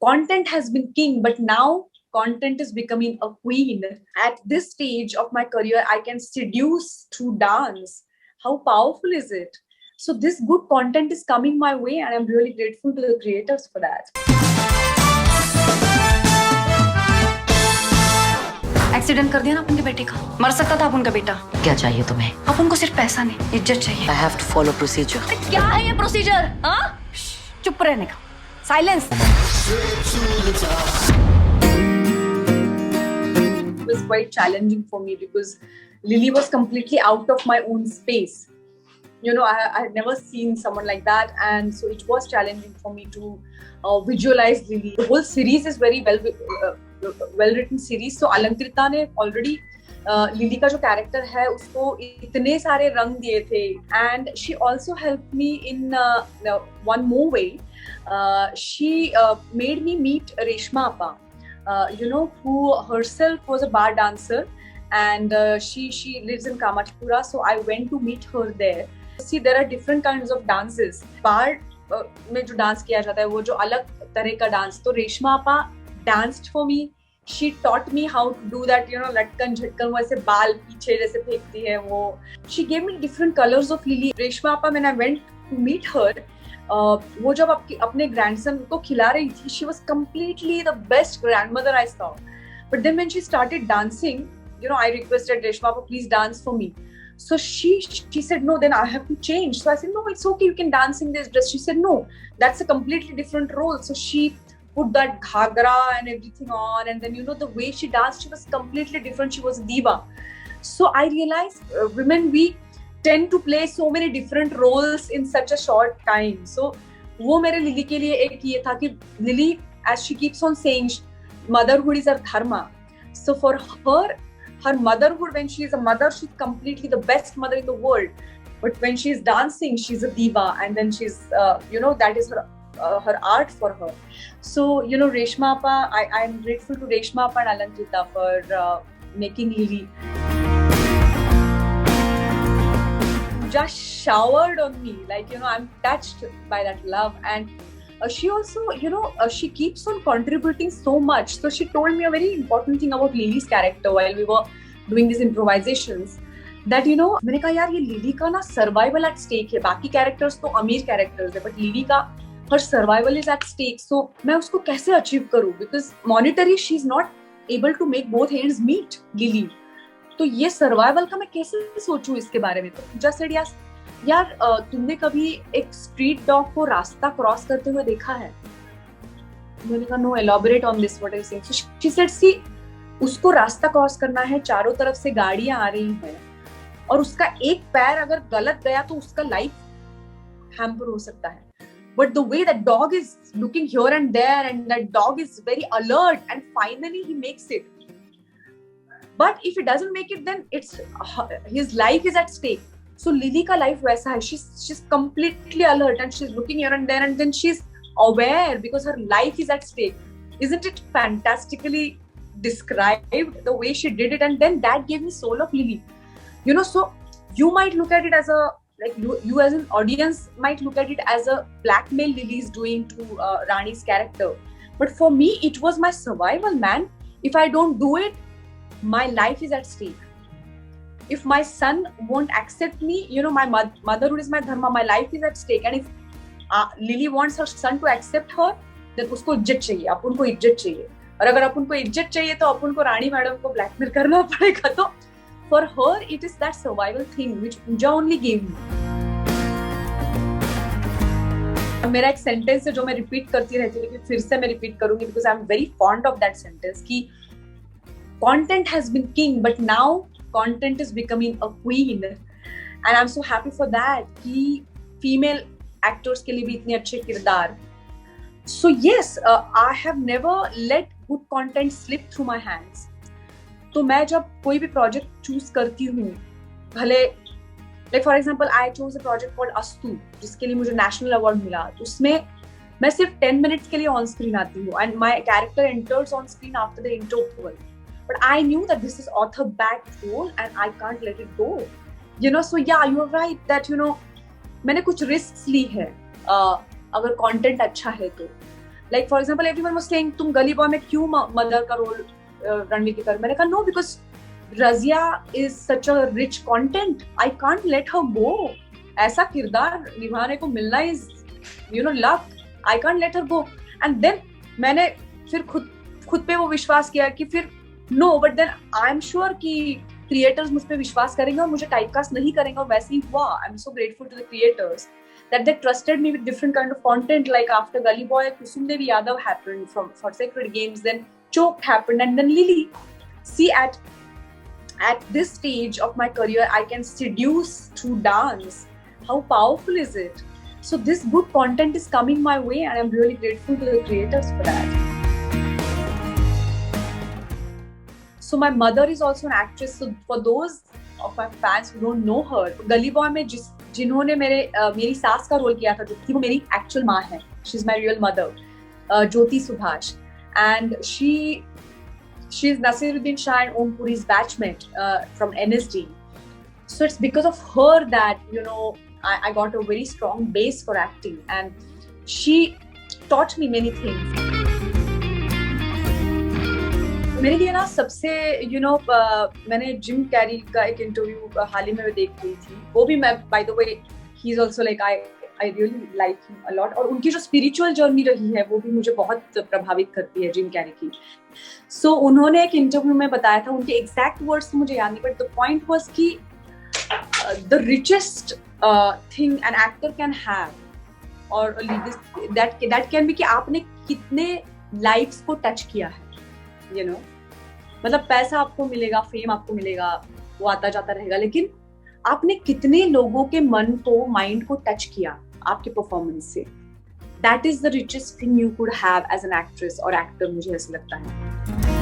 content has been king, but now content is becoming a queen. At this stage of my career, I can seduce through dance. How powerful is it? So this good content is coming my way, and I'm really grateful to the creators for that. Accident कर दिया ना अपन के बेटे का, मर सकता था अपन का बेटा। क्या चाहिए तुम्हें? अपन को सिर्फ पैसा नहीं, इज्जत चाहिए। I have to follow procedure. क्या है ये प्रोसीजर? हाँ? चुप रहने का, silence. It was quite challenging for me because Lily was completely out of my own space. You know, I had never seen someone like that, and so it was challenging for me to visualize Lily. The whole series is very well written series. So Alankrita ने already Lily का जो character है उसको इतने सारे रंग दिए थे, and she also helped me in one more way. She made me meet Reshma Appa. You know, who herself was a bar dancer, and she lives in Kamachpura, so I went to meet her there. See, there are different kinds of dances. Bar में जो dance किया जाता है वो जो अलग तरह का डांस, तो रेशमा अपा danced for me. She taught me how to do that, you know, लटकन झटकन, वो ऐसे बाल पीछे जैसे फेंकती है वो. She gave me different colors of Lily. Reshma अपा, when I went to meet her, वो जब अपने grandson को खिला रही थी, she was completely the best grandmother I saw. But then when she started dancing, you know, I requested Reshma Appa, please dance for me. So she said, no, then I have to change. So I said, no, it's okay, you can dance in this dress. She said, no, that's a completely different role. So she put that ghagra and everything on, and then, you know, the way she danced, she was completely different. She was a diva. So I realized women, we tend to play so many different roles in such a short time. So वो मेरे lily के लिए एक ये था कि Lily, as she keeps on saying, motherhood is her dharma. So for her motherhood, when she is a mother, she's completely the best mother in the world. But when she's dancing, she's a diva, and then she's, you know, that is her art for her. So, you know, Reshma Appa, I'm grateful to Reshma Appa and Alankrita for making Lily. Just showered on me, like, you know, I'm touched by that love. And she also, you know, she keeps on contributing so much. So she told me a very important thing about Lily's character while we were doing these improvisations, that, you know, मैंने कहा यार ये lily का ना survival at stake है. बाकी characters तो अमीर कैरेक्टर्स है, बट लिली का her survival is at stake. So मैं उसको कैसे अचीव करूं, because monetary she is not able to make both hands meet Lily. तो ये सर्वाइवल का मैं कैसे सोचूं इसके बारे में. तो जस्ट सेड यार तुमने कभी एक स्ट्रीट डॉग को रास्ता क्रॉस करते हुए देखा है? मैंने कहा no, elaborate on this, what are you saying. So she said, see, उसको रास्ता क्रॉस करना है, चारों तरफ से गाड़ियां आ रही हैं, और उसका एक पैर अगर गलत गया तो उसका लाइफ हैम्पर हो सकता है. But the way that dog is looking here and there, and that dog is very alert, and finally he makes it. But if he doesn't make it, then it's his life is at stake. So Lily का life वैसा है. She's completely alert, and she's looking here and there, and then she's aware because her life is at stake. Isn't it fantastically described the way she did it? And then that gave me soul of Lily. You know, so you might look at it as a, like, you as an audience might look at it as a blackmail Lily is doing to Rani's character. But for me, it was my survival, man. If I don't do it, my life is at stake. If my son won't accept me, you know, my motherhood is my dharma, my life is at stake. And if Lily wants her son to accept her, then उसको इज्जत चाहिए, अपन को इज्जत चाहिए. और अगर अपन को इज्जत चाहिए तो अपन को रानी मैडम को ब्लैकमेल करना पड़ेगा. तो for her, it is that survival thing which Pooja only gave me. मेरा एक सेंटेंस है जो मैं रिपीट करती रहती हूँ, लेकिन फिर से मैं रिपीट करूंगी because I'm very fond of that sentence कि content has been king, but now content is becoming a queen, and I'm so happy for that कि female actors के लिए भी इतने अच्छे किरदार. So yes, I have never let good content slip through my hands. तो मैं जब कोई भी प्रोजेक्ट चूज करती हूँ, भले like for example I chose a project called Astu, जिसके लिए मुझे नेशनल अवार्ड मिला. तो उसमें मैं सिर्फ 10 मिनट्स के लिए ऑन स्क्रीन आती हूँ, and my character enters on screen after the interval. But I knew that this is author-backed role and I can't let it go. You know, so yeah, you are right that, you know, मैंने कुछ risks ली है अगर content अच्छा है तो. Like for example, everyone was saying तुम गली boy में क्यों मदर का रोल रणवीर की कर, मैंने कहा no, because Razia is such a rich content. I can't let her go. ऐसा किरदार निभाने को मिलना is luck. I can't let her go. And then मैंने फिर खुद पे वो विश्वास किया कि फिर no, but then I'm sure कि creators मुझ पे विश्वास करेंगे और मुझे typecast नहीं करेंगे, और वैसे ही हुआ. I'm so grateful to the creators that they trusted me with different kind of content. Like after Gully Boy, Kusum Devi Yadav happened for Sacred Games, then Choke happened, and then Lily. See, at this stage of my career, I can seduce through dance. How powerful is it? So this good content is coming my way, and I'm really grateful to the creators for that. So my mother is also an actress. So for those of my fans who don't know her, Gully Boy में जिन्होंने मेरी सास का role किया था, जो थी वो मेरी एक्चुअल माँ है. She's my real mother, Jyoti Subhash, and she's Nasiruddin Shah and Om Puri's batchmate from NSD. So it's because of her that I got a very strong base for acting, and she taught me many things. मेरे लिए ना सबसे मैंने Jim Carrey का एक interview हाल ही में देख रही थी. वो भी मैं, by the way, he is also like I really like him a lot. और उनकी जो स्पिरिचुअल जर्नी रही है वो भी मुझे बहुत प्रभावित करती है, जिम कैरी की. सो उन्होंने एक इंटरव्यू में बताया था, उनके एग्जैक्ट वर्ड्स तो मुझे याद नहीं, बट द पॉइंट वाज कि the richest thing an actor can have और दैट कैन बी कि आपने कितने लाइफ्स को टच किया है. मतलब पैसा आपको मिलेगा, फेम आपको मिलेगा, वो आता जाता रहेगा, लेकिन आपने कितने लोगों के मन को, माइंड को टच किया आपके परफॉर्मेंस से. That is the richest thing you could have as an actress और एक्टर, मुझे ऐसा लगता है.